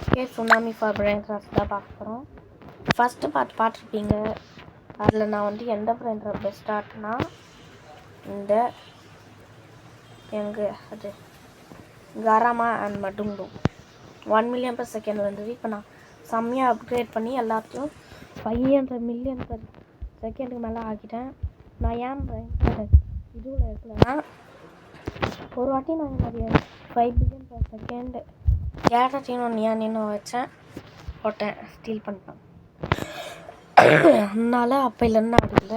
Okay, tsunami for brain rot தான் பார்க்க போகிறோம். ஃபஸ்ட்டு பார்த்துருப்பீங்க. அதில் நான் வந்து எந்த பிரெயின் ராட் பெஸ்ட்டாகனா இந்த அது கராமா அண்ட் மடுங்கு 1 மில்லியன் per second வந்தது. இப்போ நான் செம்மையாக அப்கிரேட் பண்ணி எல்லாத்தையும் 500 மில்லியன் per செகண்டுக்கு மேலே ஆக்கிட்டேன். நான் ஏன் இதுவில் இருக்கலன்னா, ஒரு வாட்டி நான் என்னுடைய 5 பில்லியன் per செகண்ட் கேட்டட்டின்னு நின்னு வச்சேன், போட்டேன், ஸ்டீல் பண்ணிட்டேன். அதனால அப்போலேருந்து ஆடல.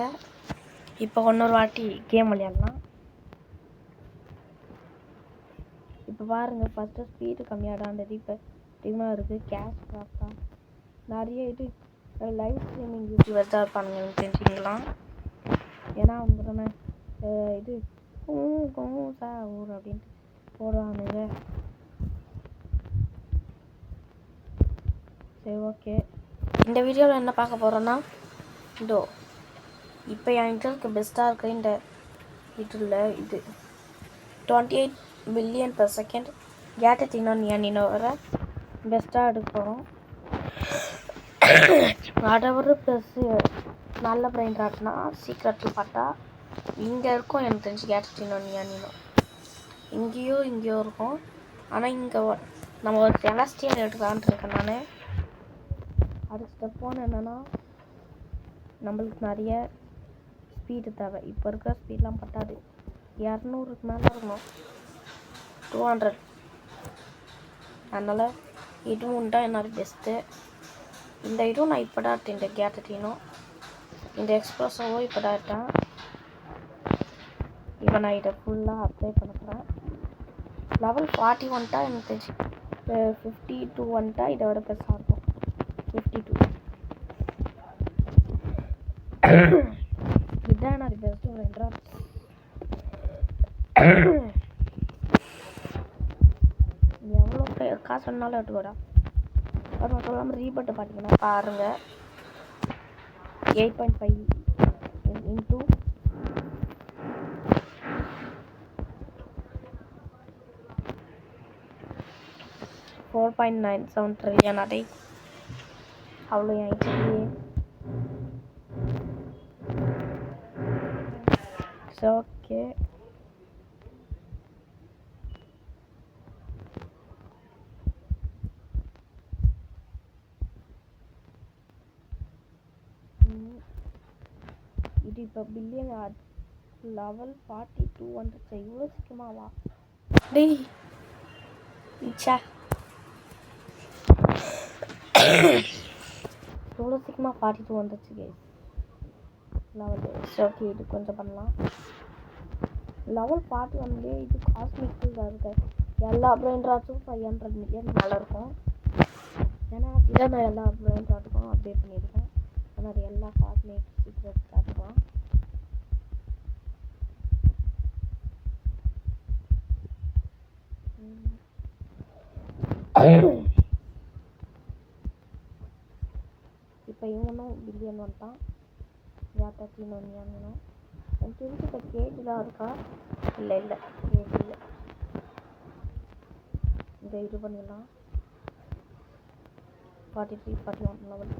இப்போ இன்னொரு வாட்டி கேம் விளையாடலாம். இப்போ பாருங்கள், ஃபஸ்ட்டு ஸ்பீடு கம்மியாடான்றது இப்போ அதிகமாக இருக்குது. கேஷ் ட்ராப்டாக நிறைய இது லைவ் ஸ்ட்ரீமிங் யூடியூபர்ஸ் தான் இருப்பானுங்கன்னு தெரிஞ்சுக்கலாம். ஏன்னா அவங்க இது ஊர் அப்படின்ட்டு போடுவானுங்க. சரி, ஓகே. இந்த வீடியோவில் என்ன பார்க்க போகிறோன்னா, இதோ இப்போ என் இன்டர்க்கு பெஸ்ட்டாக இருக்க இந்த இதில் இது 28 பில்லியன் per செகண்ட் கேட்டட்டினோ நியானினோ வர பெஸ்ட்டாக எடுக்க போகிறோம். அதை விட ப்ளஸ்ஸு நல்ல பிரெயின் ராட்னா சீக்கிரத்தில் பார்த்தா இங்கே இருக்கும். எனக்கு தெரிஞ்சு கேட்டட்டினோ நியானினோ இங்கேயோ இருக்கும். ஆனால் இங்கே நம்ம ஒரு செலஸ்டியல் எடுக்கலான்ட்டு இருக்கேன் நான். அடுத்த ஸ்டெப் ஒன்று என்னென்னா, நம்மளுக்கு நிறைய ஸ்பீடு தேவை. இப்போ இருக்கிற ஸ்பீட்லாம் பத்தாது. 200க்கு மேலே இருக்கணும், 200. அதனால் இதுவும் தான் என்னோட பெஸ்ட்டு. இந்த இதுவும் நான் இப்போ தான் எடுத்தேன். இந்த கேட்டட்டினும் இந்த எக்ஸ்ப்ரெஸோவும் இப்போ தான் எடுத்தேன். இப்போ நான் இதை ஃபுல்லாக அப்ளை பண்ண போகிறேன். லெவல் 40 வந்துட்டா எனக்கு தெரிஞ்சு 52 வந்துட்டா இதை விட பெருசாக இருக்கும். 52 இதுதான் என்னோட பெஸ்ட்டு பிரெயின் ராட். எவ்வளோ காசு வேணாலும் எடுத்துக்கூடா. அது மட்டும் இல்லாமல் ரீபட்டு பார்த்தீங்கன்னா பாருங்கள், 8.5 into 4.97 trillion. அதை அவ்வளோ ஆயிடுச்சு. ஓகே, இது இப்போ பில்லியன் லெவல் 42 வந்துச்சு. இவ்வளோ சீக்கிரமாவா? டேய் இச்சா, இவ்வளோ சீக்கிரமாக 42 வந்துச்சு கேஸ் லெவல். ஓகே, இது கொஞ்சம் பண்ணலாம். லெவல் 41 இது காஸ்மிக் தான் இருக்கு. எல்லா பிரெயின் ராட்ஸும் 500 மில்லியன் மேலே இருக்கும். ஏன்னா அப்படிதான் நான் எல்லா பிரெயின் ராட்டுக்கும் அப்டேட் பண்ணியிருக்கேன். ஆனால் எல்லா காஸ்மிக் சீக்ரெட்ஸ் காட்டுவான். இப்போ இவனும் பில்லியன் வந்துட்டான். கேட்டட்டினோ நியானினோ எனக்கு தெரிஞ்சு இப்போ கேஜ் தான் இருக்கா? இல்லை கேஜ் இல்லை. இந்த இது பண்ணிடலாம். 43 41 லெவல்.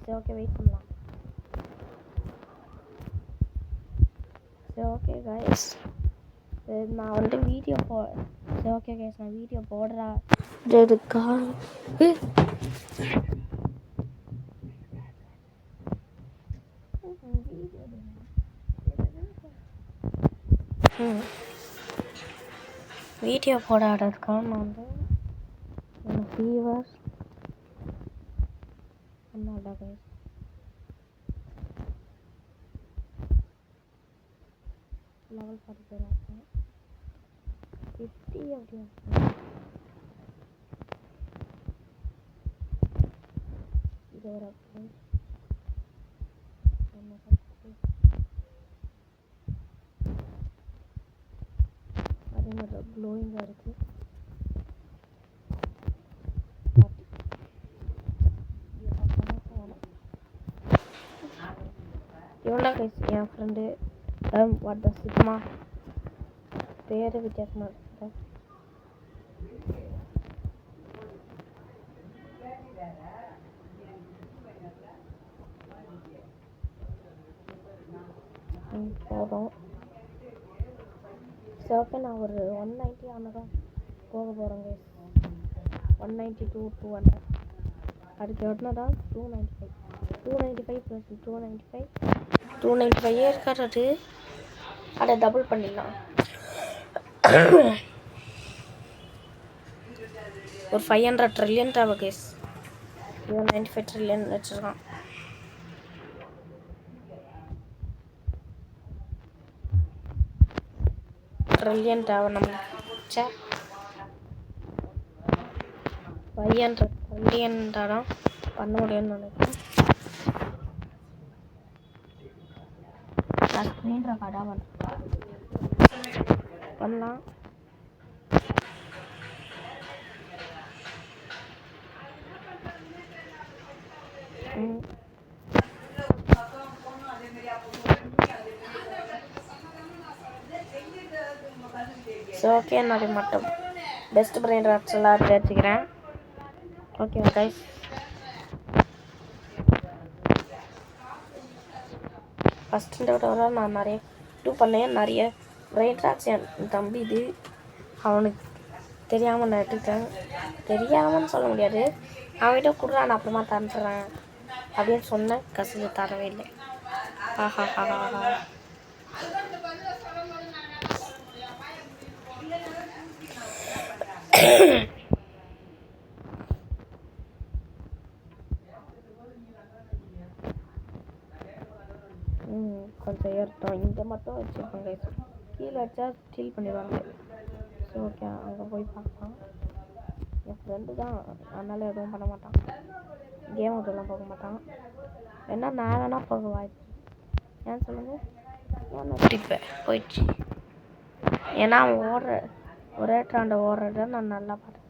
சரி, ஓகே, வெயிட் பண்ணலாம். சரி, ஓகே கைஸ், நான் வந்து வீடியோ சரி, ஓகே கைஸ், நான் வீடியோ போடுறேன். வீடியோ போடாததுக்காக நான் வந்து எனக்கு ஃபீவர் அதனால கைஸ். லெவல் 44 ஆகும். 50 அப்படி இது ஒரு அப்டேட். அதே மாதிரி க்ளோயிங்காக இருக்குது. இவ்வளோ guys N friend what the sigma பேர் வித்தியாசமாக இருக்குது. போதும். சரி ஓகே, நான் ஒரு 190 ஆனதும் போக போகிறேங்க. 190 to 200. அதுக்கு எவ்வளோ தான்? 295. 295 + 295 295 இருக்காது. அதை டபுள் பண்ணிடலாம். ஒரு 500 ட்ரில்லியன் தேவை கேஸ். 95 ட்ரில்லியன் வச்சுருக்கான். ட்ரில்லியன் தேவை நம்மளுக்கு. 500 ட்ரில்லியன் தான் பண்ண முடியும்னு நினைக்கிறேன். நான் ஸ்க்ரீன் ரெக்கார்டாக பண்ணலாம். ஸோ ஓகே, என்னுடைய மட்டும் பெஸ்ட் பிரெயின் ராட்ஸ் எல்லாம் வச்சுக்கிறேன். ஓகே கைஸ், ஃபஸ்ட்டு விட நான் நிறைய பண்ணேன். நிறைய பிரெயின் ராட்ஸ் என் தம்பி இது அவனுக்கு தெரியாமல் நான் எடுத்துக்கிட்டேன். தெரியாமன்னு சொல்ல முடியாது, அவன்கிட்ட கொடுறா நான் அப்புறமா தந்துடுறேன் அப்படின்னு சொன்னேன். கசில தரவே இல்லை. ஆஹா ஹாஹா. கொஞ்சம் ஏறட்டும். இங்கே மட்டும் வச்சுருப்பாங்க, கீழே வச்சா ஸ்டீல் பண்ணிடுவாங்க. ஸோ ஓகே, அங்கே போய் பார்க்கலாம். என் ஃப்ரெண்டு தான், அதனால் எதுவும் பண்ண மாட்டான். கேம் விட்டுலாம் போக மாட்டான். ஏன்னா நான் வேணா போக வாய்ப்பு. ஏன்னு சொல்லுங்கள், ஏன் திட்டிப்பேன் போயிடுச்சு. ஏன்னா அவன் ஒரே ட்ராண்டை ஓடுறத நான் நல்லா பார்த்தேன்.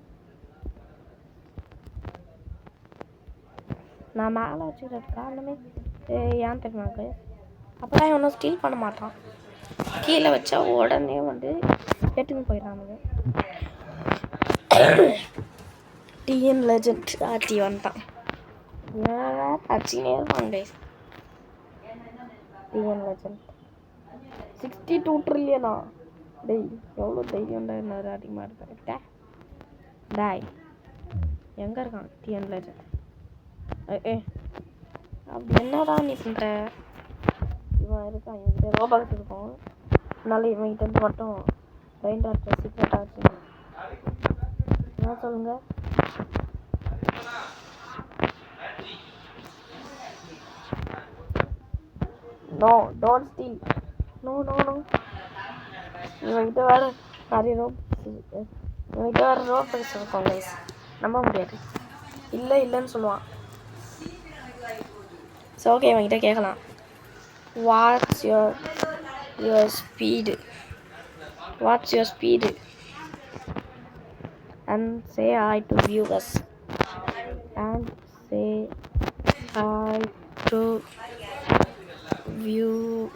நான் மேலே வச்சுக்கிறது காரணமே ஏன் தெரியுமாங்க, அப்போதான் ஒன்றும் ஸ்டீல் பண்ண மாட்டான். கீழே வச்சா உடனே எடுத்துன்னு போயிடறானுங்க. டிஎன் லெஜண்ட் ஆர்டி வந்துட்டான். அச்சினே இருப்பாங்க. TN legend 62 ட்ரில்லியனா? டேய் எவ்வளோ தைரியம்டா, என்ன அதிகமாக இருக்கா? டாய் எங்கே இருக்கான் டிஎன் லெஜண்ட்? அப்படி என்னடா நீ பண்ணுற? இவன் இருக்கான், இவன்கிட்ட ரோபாக்ஸ் இருக்கும். அதனால இவன்கிட்ட மட்டும் பிரெயின் டாக்டர் சீக்ரெட்டாக வச்சுக்கணும். என்ன சொல்லுங்க? No, don't steal. No no no. இவன்கிட்ட வேறு நிறைய ரோபாக்ஸ் இருக்கும் கைஸ், நம்ப முடியாது. இல்லைன்னு சொல்லுவான். ஸோ ஓகே, இவன்கிட்ட கேட்கலாம், what's your speed, what's your speed and say hi to viewers and say hi to viewers.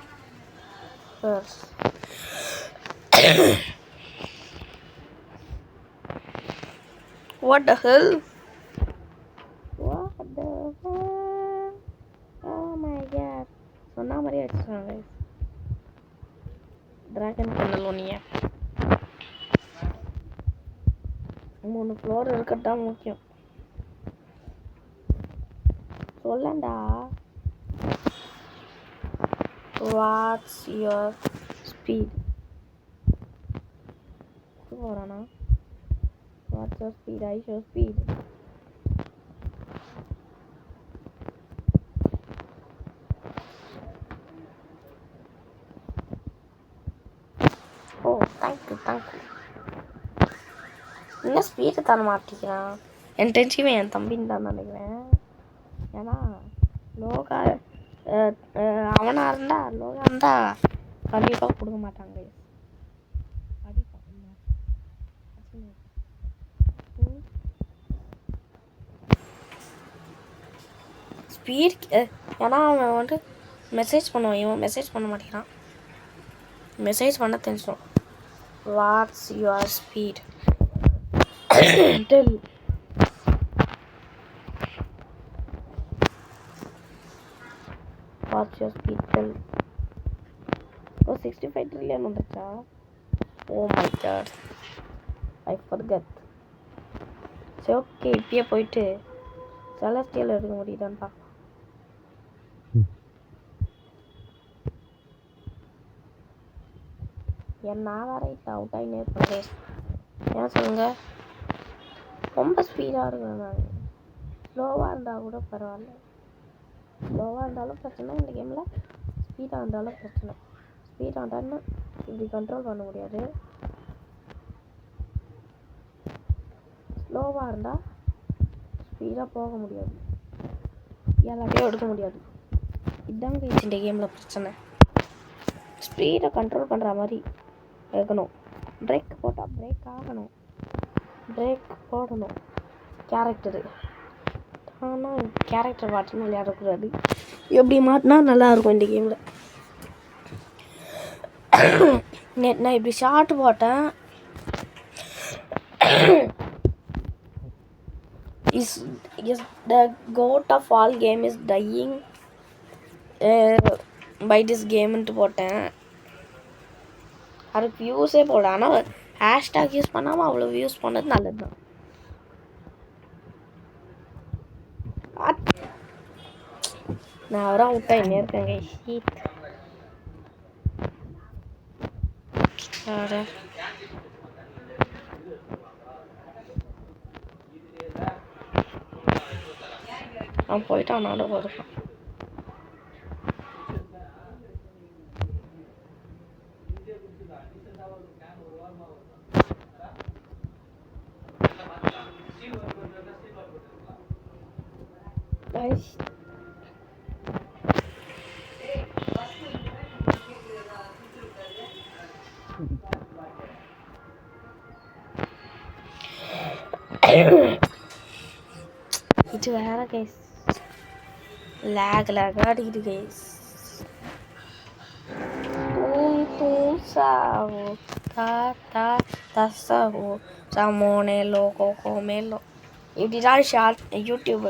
What the hell? What the hell? Oh my god. சொன்ன மாதிரியே வச்சுருக்காங்க. ட்ராகன் பண்ணலோனிய 3 ஃப்ளோர் இருக்கட்டும் முக்கியம். சொல்லண்டா. What's your speed? போறானா? What's your speed? I show speed. Oh thank you. இன்னும் speed தர மாட்டேங்கிறான். என் tension என் தம்பின்னு தான் நினைக்கிறேன். ஏன்னா லோகா அவனாக இருந்தா கண்டிப்பாக கொடுக்க மாட்டாங்க. ஸ்பீட் ஏன்னா அவன் மெசேஜ் பண்ணுவான், இவன் மெசேஜ் பண்ண மாட்டேங்கிறான். மெசேஜ் பண்ண தெரிஞ்சிடும். What's your speed? Tell. What's your speed? Tell. Oh 65 trillion வந்துருச்சா? Oh my god, I forgot. சரி ஓகே, இப்பயே போயிட்டு செலஸ்டியல் எடுக்க முடியுதான்னு பார்க்கலாம். நான் வேற இப்போ அவுட் ஆகினே இருப்பேன். ஏன் சொல்லுங்க, ரொம்ப ஸ்பீடாக இருக்கேன் நான். ஸ்லோவாக இருந்தால் கூட பரவாயில்ல, ஸ்லோவாக இருந்தாலும் பிரச்சனை இந்த கேமில், ஸ்பீடாக இருந்தாலும் பிரச்சனை. ஸ்பீடாக இருந்தாலும் இப்படி கண்ட்ரோல் பண்ண முடியாது, ஸ்லோவாக இருந்தால் ஸ்பீடாக போக முடியாது, எல்லாத்தையும் எடுக்க முடியாது. இதுதாங்க இந்த கேமில் பிரச்சனை. ஸ்பீடை கண்ட்ரோல் பண்ணுற மாதிரி இருக்கணும். பிரேக் போட்டால் பிரேக் ஆகணும், பிரேக் போடணும் கேரக்டரு. ஆனால் கேரக்டர் மாட்டணும் விளையாடக்கூடாது. எப்படி மாட்டினா நல்லாயிருக்கும் இந்த கேமில். நான் இப்படி ஷார்ட் போட்டேன். is the goat of all game is dying by this game ன்ட்டு போட்டேன். அதுக்கு வியூஸே போட, ஆனால் ஹேஷ்டாக் யூஸ் பண்ணாமல் அவ்வளோ வியூஸ் பண்ணது நல்லது தான். நான் அவரை அவுட் ஆகினே இருக்கேங்க. ஹீட் அவன் போயிட்டான், நானும் வருவான். இது வேற கைஸ், லேக் அடிக்குது கைஸ். சாவோ தா தசாவோ சாமோனே லோகோ கோமேலோ இப்படிதான் ஷார்ட் யூடியூப்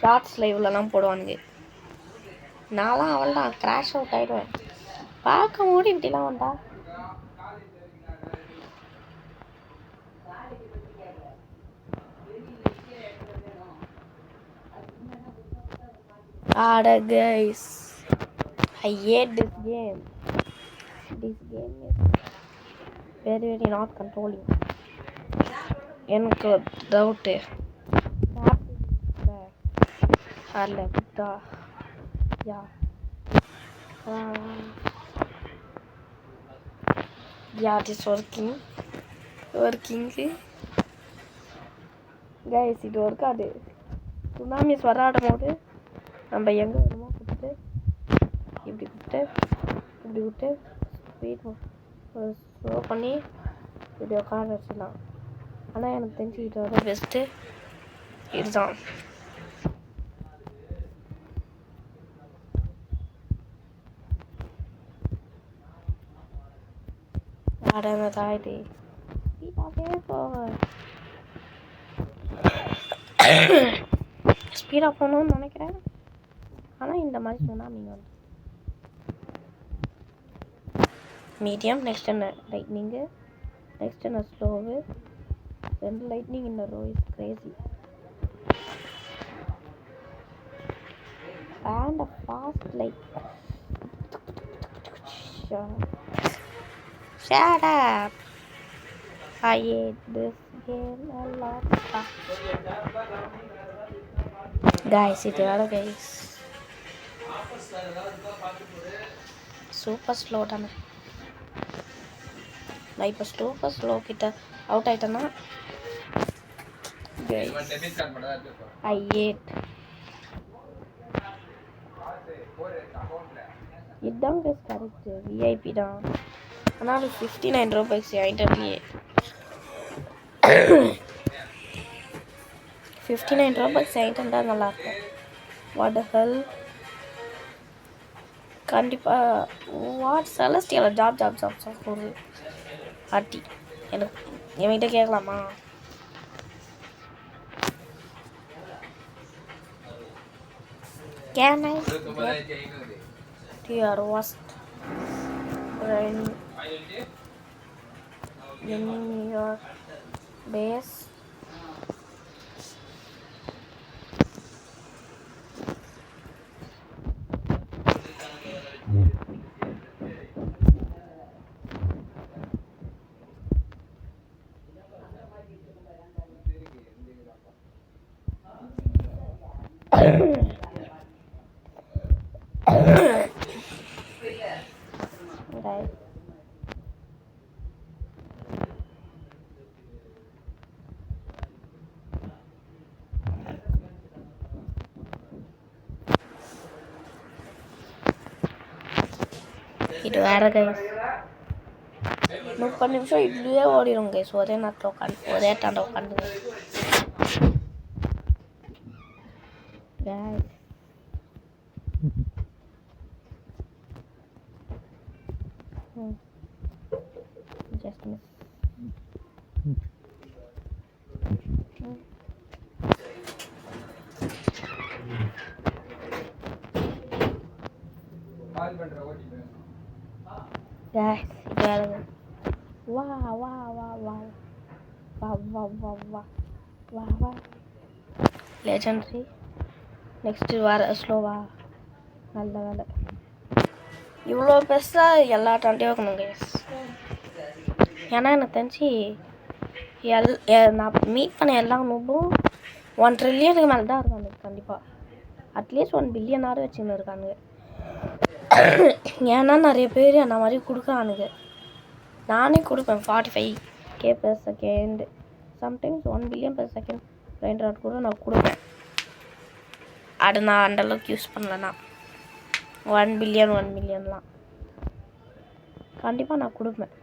ஷார்ட்ஸ் லைவ்லலாம் போடுவானுங்க. நான்லாம் அவள் தான் கிராஷ் அவுட் ஆகிடுவேன். பார்க்க மூடி இப்படிலாம் வந்தா guys, I hate this game. This game is very not controlling. எனக்கு டவுட்டு this working கைஸ். இது ஒர்க்காது. சுனாமிஸ் வராடும் போது நம்ம எங்கே வேணுமோ கொடுத்து இப்படி விட்டு ஸ்பீட் ஸ்லோ பண்ணி இப்படி உட்கார வச்சிடலாம். ஆனால் எனக்கு தெரிஞ்சு இதோட பெஸ்ட்டு இதுதான். அடங்கதா இது ஸ்பீடாகவே போவேன். ஸ்பீடாக போகணும்னு நினைக்கிறேன், ஆனால் இந்த மாதிரி சொன்னால் நீங்கள் வந்து மீடியம், நெக்ஸ்ட் என்ன லைட்னிங்கு, நெக்ஸ்ட் என்ன ஸ்லோவு, 2 lightning in a row is crazy. And a fast like shut up. I hate this game a lot. Guys, it is guys super slow done. நான் இப்போ சூப்பர் ஸ்லோ கிட்ட out ஆகிட்டேன்னா I had. இதுதான் guys correct, VIP தான். ஆனால் 59 ரூபாய்க்கு ஐட்டர்லேயே 59 ரூபாய்க்கு item தான் நல்லாயிருக்கும். வாட் த ஹெல், கண்டிப்பாக வாட் செலஸ்டியல் ஜாப் ஒரு ஆட்டி எனக்கு என்கிட்ட கேட்கலாமா? Can I get your worst in your base. Guys. இது வேற கைஸ் 30 நிமிஷம் இதுலயே ஓடிடும் கைஸ் ஒரே நேரத்தில் உட்காந்து ஒரே டாண்ட உட்காந்து guys just miss guys இது வேற வா வா வா வா வா வா வா வா வா வா லெஜெண்டரி நெக்ஸ்ட் வர ஸ்லோவா நல்ல வேலை இவ்வளோ பெருசாக எல்லா டாண்டையும் வைக்கணும் கைஸ் ஏன்னா எனக்கு தெரிஞ்சு நான் மீட் பண்ண எல்லா நூபும் 1 ட்ரில்லியனுக்கு மேலே தான் இருக்காங்க கண்டிப்பாக அட்லீஸ்ட் 1 பில்லியனாவது வச்சுன்னு இருக்கானுங்க ஏன்னா நிறைய பேர் அந்த மாதிரி கொடுக்குறானுங்க நானே கொடுப்பேன் 45K per second sometimes 1 billion per second brain rot கூட நான் கொடுப்பேன் அது நான் அந்தளவுக்கு யூஸ் பண்ணலன்னா 1 மில்லியன்லாம் கண்டிப்பாக நான் கொடுப்பேன்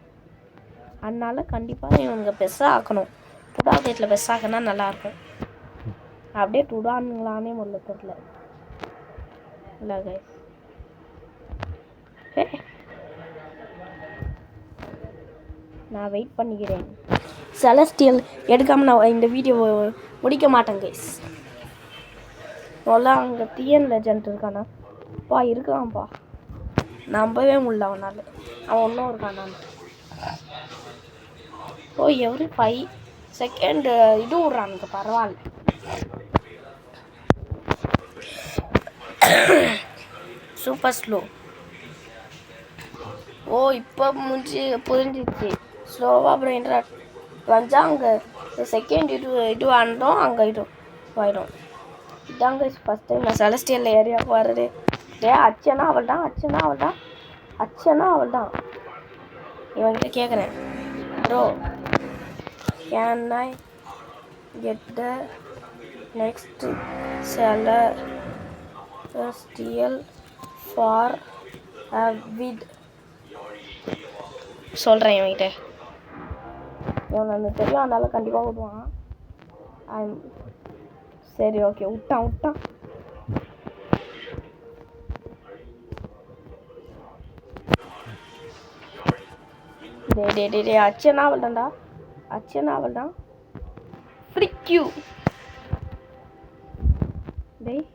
அதனால கண்டிப்பாக இவங்க பெருசாக ஆக்கணும் புடா அப்டேட்டில் பெருசாக ஆக்கினா நல்லாயிருக்கும் அப்படியே டுடானுங்களானே முதல்ல தெரியல இல்லை கைஸ் நான் வெயிட் பண்ணிக்கிறேன் செலஸ்டியல் எடுக்காமல் நான் இந்த வீடியோவை முடிக்க மாட்டேன் கைஸ் முதல்ல அங்கே டிஎன் லெஜண்ட் இருக்கானா பா இருக்கான்ப்பா நம்பவே முடியல அவனால் அவன் ஒன்றும் இருக்கான் நான் ஓ எவ்ரி 5 செகண்ட் இது விட்றானுங்க பரவாயில்ல சூப்பர் ஸ்லோ ஓ இப்போ புரிஞ்சிச்சு ஸ்லோவாக பிரெயின் ராட் வந்தால் அங்கே செகண்ட் இது ஆனதும் அங்கே இது ஆகிடும் இதாங்க ஃபஸ்ட் டைம் நான் செலஸ்டியல் ஏரியாவுக்கு வர்றது அச்சனா அவள் தான் இவன்கிட்ட கேட்குறேன் bro can I get the next celestial for with சொல்கிறேன் இவன்கிட்ட இவன் எனக்கு தெரியும் அதனால கண்டிப்பாக விடுவான் சரி ஓகே விட்டான் டே அச்சனா அவள் தான் ஃப்ரிக் யூ டேய்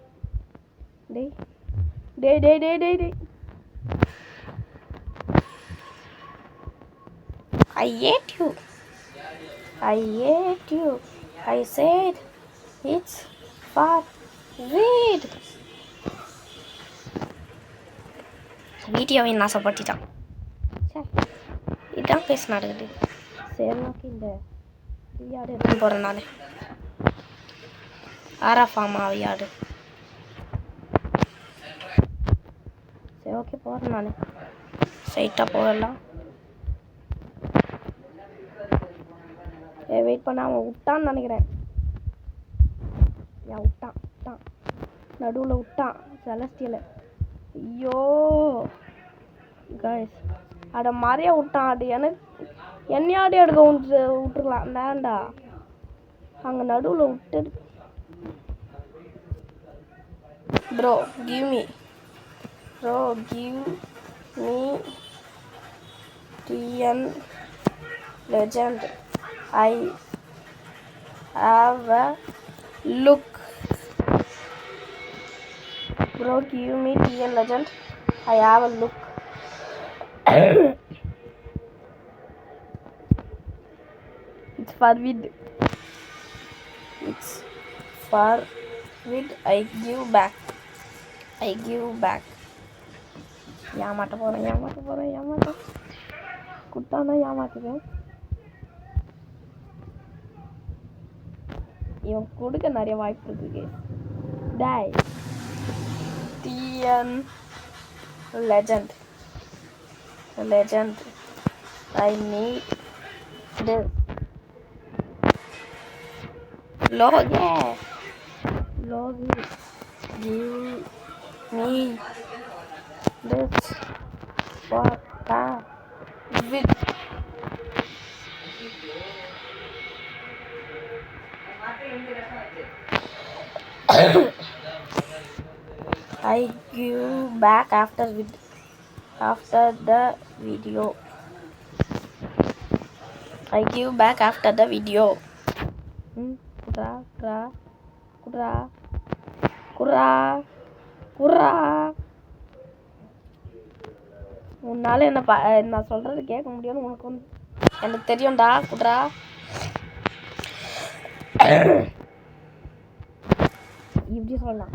I hate you. I said it's for read. வீடியோவை நாசப்படுத்திட்டான் இதான் பேச நடக்குது சரி ஓகே இந்த விளையாடு எடுத்து போகிறேன் நான் ஆராஃபாமா விளையாடு சரி ஓகே போகிறேன் நான் ஸ்ட்ரைட்டாக போகலாம் வெயிட் பண்ண அவன் விட்டான்னு நினைக்கிறேன் விட்டான் நடுவில் விட்டான் செலஸ்டியலை ஐயோ கைஸ் அட மாதிரியே விட்டான் அது என்னையாடி எடுக்க விட்டுருக்கலாம் வேண்டா அங்கே நடுவில் விட்டு bro give me TN legend I have a look. Bro, give me TN Legend. I have a look. It's for vid. It's for vid. I give back. ஏமாட்ட போகிறேன் குட்டானா ஏமாத்துவேன். இவன் கொடுக்க நிறைய வாய்ப்பு இருக்கு. டேய் TN legend I need this. Logi, give me this for the with. I give back after the video. I give back after the video. குரா உன்னால என்ன நான் சொல்றது கேட்க முடியும்னு உனக்கு எனக்கு தெரியும்டா. குட்ரா இப்படி சொல்லலாம்.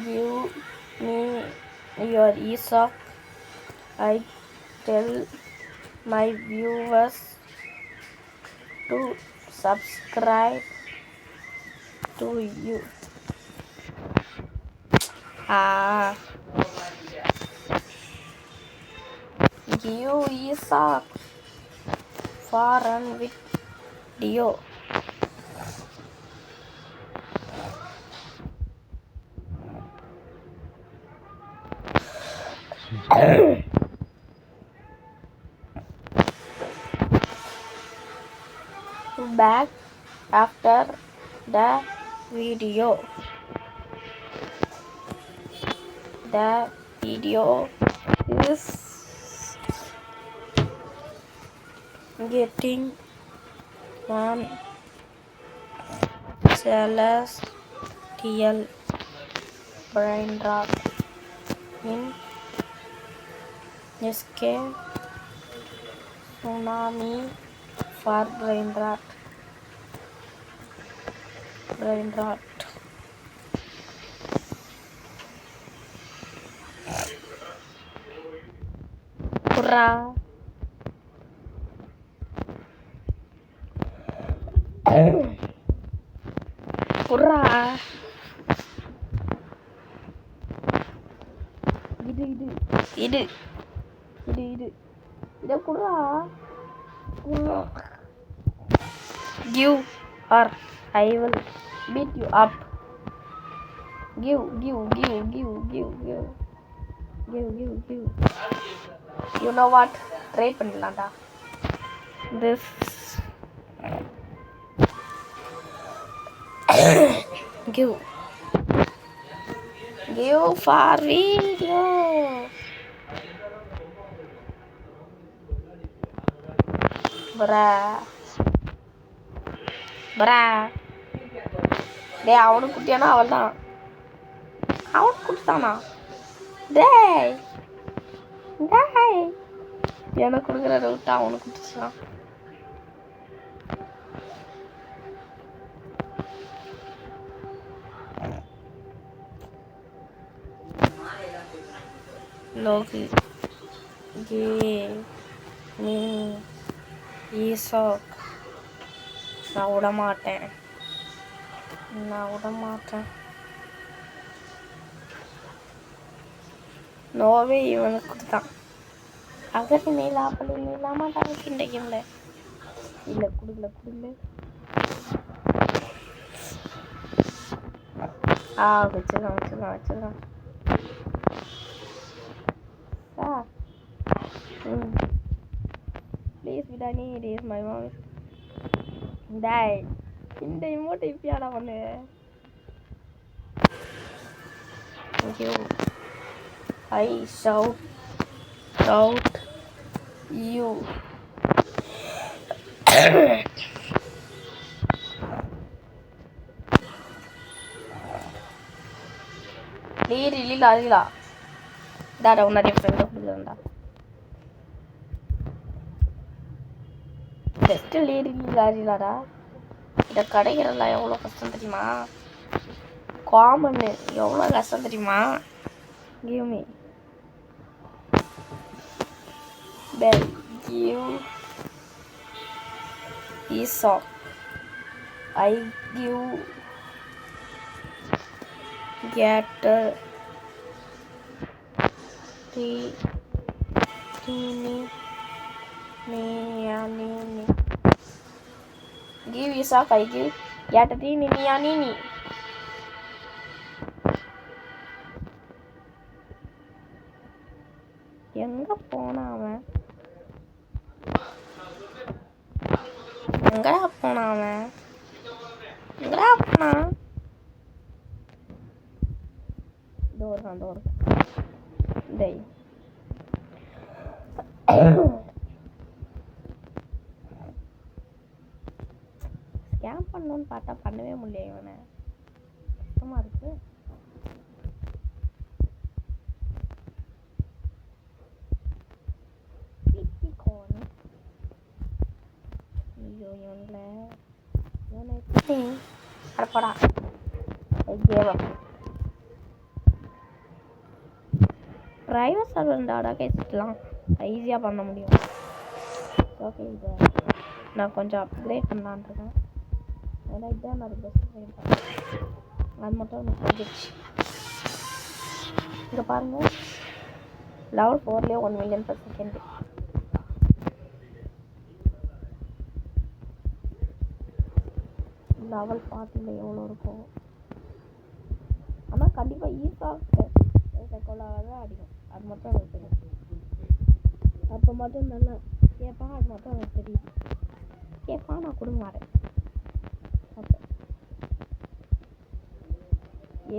Give me your ESOP. I tell my viewers to subscribe to you. Give ESOP for run video. Back after the video. The video is getting on celestial brain rot in SK tsunami for brain rot. Hurrah! இது குர்ரா. Give or I will beat you up. Give. You know what? Try பண்ணலாம்டா. This give for video. Bra. டேய் அவனுக்கு குட்டியானா அவள் தான். அவனுக்கு குட்டித்தானா? டேய் எனக்கு கொடுக்குற விட்டா அவனுக்கு குட்டிச்சான். லோகி நீ ஈசோக். நான் விட மாட்டேன். நோவே இவனுக்கு கொடுத்தான். அகதி நீலா அப்படி நீலாமாட்டாங்க இந்த கேம்ல. இல்லை கொடுக்கல. வச்சிடலாம். Please Vidani, it is my mom. Die. இந்த இமோட் இப்பயாடா பண்ணு. Thank you. I shout you. நீ ரிலீலா தாடா உன்ன டிஃபரண்ட் கொடுக்கறடா. பெஸ்ட் லேடி லாரிலாடா. இதை கிடைக்கிறதெல்லாம் எவ்வளோ கஷ்டம் தெரியுமா? காமன்னு எவ்வளோ கஷ்டம் தெரியுமா? Give me. Bell. Give. Esau. I give. Getter. Teeny. Nini. Give Esau. I give. Getter. Teeny. Nini. எங்க போனா அவன்? எங்கடா போனா அவன்? எங்கடா போனா? டோர் டேய் ஸ்கேம் பண்ணணும்னு பார்த்தா பண்ணவே முடியல. இவனை கஷ்டமா இருக்கு. ஐயோ இவனை அடப்படா. ப்ரைவேட் சர்வெண்டாடா கேட்கலாம் ஈஸியாக பண்ண முடியும். ஓகே இதை நான் கொஞ்சம் அப்கிரேட் பண்ணலான் இருக்கேன். ஏன்னா இதுதான் நான் பெஸ்ட் அது மட்டும் எனக்கு தெரிஞ்சிச்சு. இங்கே பாருங்கள், லெவல் 4லேயே 1 million per second. லெவல் 40ல் எவ்வளோ இருக்கும்? ஆனால் கண்டிப்பாக ஈஸாக செக்கோலாக தான் அடிக்கும். அது மட்டும் எனக்கு தெரியும். அப்போ மட்டும் நல்லா கேட்பான். அது மட்டும் எனக்கு தெரியும். கேட்பான், நான் கொடுக்க மாட்டேன். ஓகே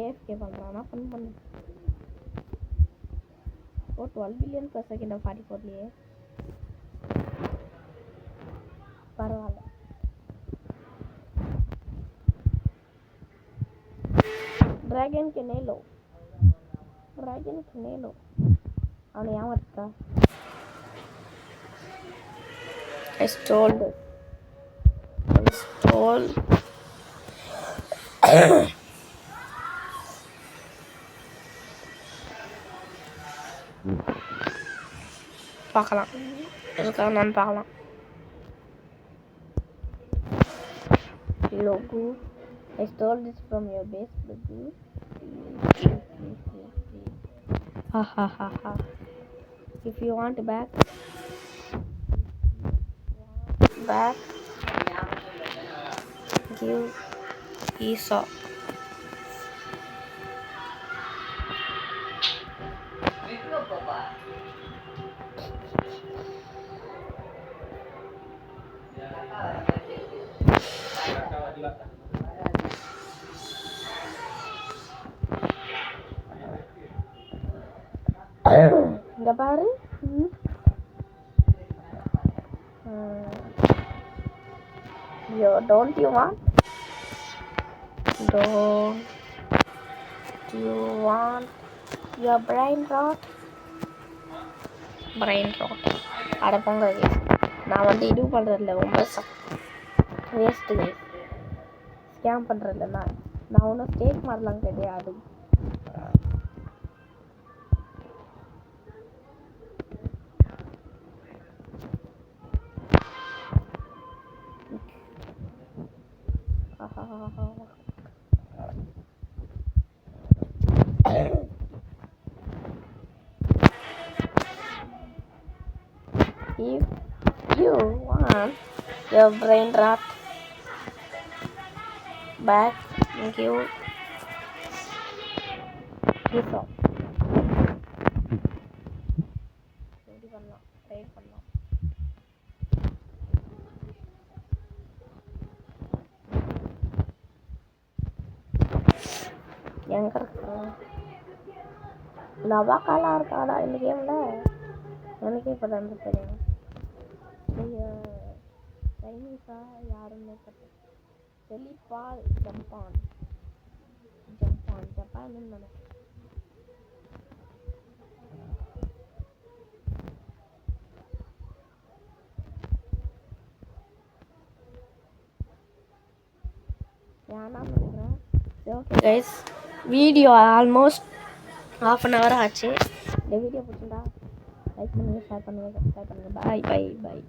ஏஎஃப்கே பண்ணுறான்னா பண்ணு. ஓ 12 billion per second 44லேயே பரவாயில்ல. ட்ராகன் கெனேலோ அவனை ஏமாத்தா. I stole பார்க்கலாம் இருக்கான்னு நான் பார்க்கலாம். Logo, I stole this from your base, Logo. Ha ha ha ha. If you want back, give Esau. இங்க பாரு. Don't you want your brain rot? அட போங்க. நான் வந்து இது பண்ணுறதில்ல, ரொம்ப வேஸ்ட்டு கைஸ். ஸ்கேம் பண்ணுறதில்ல. நான் ஒன்றும் ஸ்டேக் மாதிரிலாம் கிடையாது. If you want your brain rot back, give Esau. Ready பண்ணலாம், ட்ரை பண்ணலாம். எங்க இருக்கு? லவாக்காலாம் இருக்காடா இந்த கேம்ல. எனக்கே இப்போ தான் தெரியும். சைனீஸா யாருன்னு பார்த்தேன். செழிப்பா ஜப்பான் நினைக்கிறேன். வேணாம்னு நினைக்கிறேன். ஓகே கைஸ், வீடியோ ஆல்மோஸ்ட் ½ ஆச்சு. இந்த வீடியோ பிடிச்சிருந்தா லைக் பண்ணுங்கள், ஷேர் பண்ணுங்கள், சப்ஸ்கிரைப் பண்ணுங்கள். பாய் பாய் பாய்.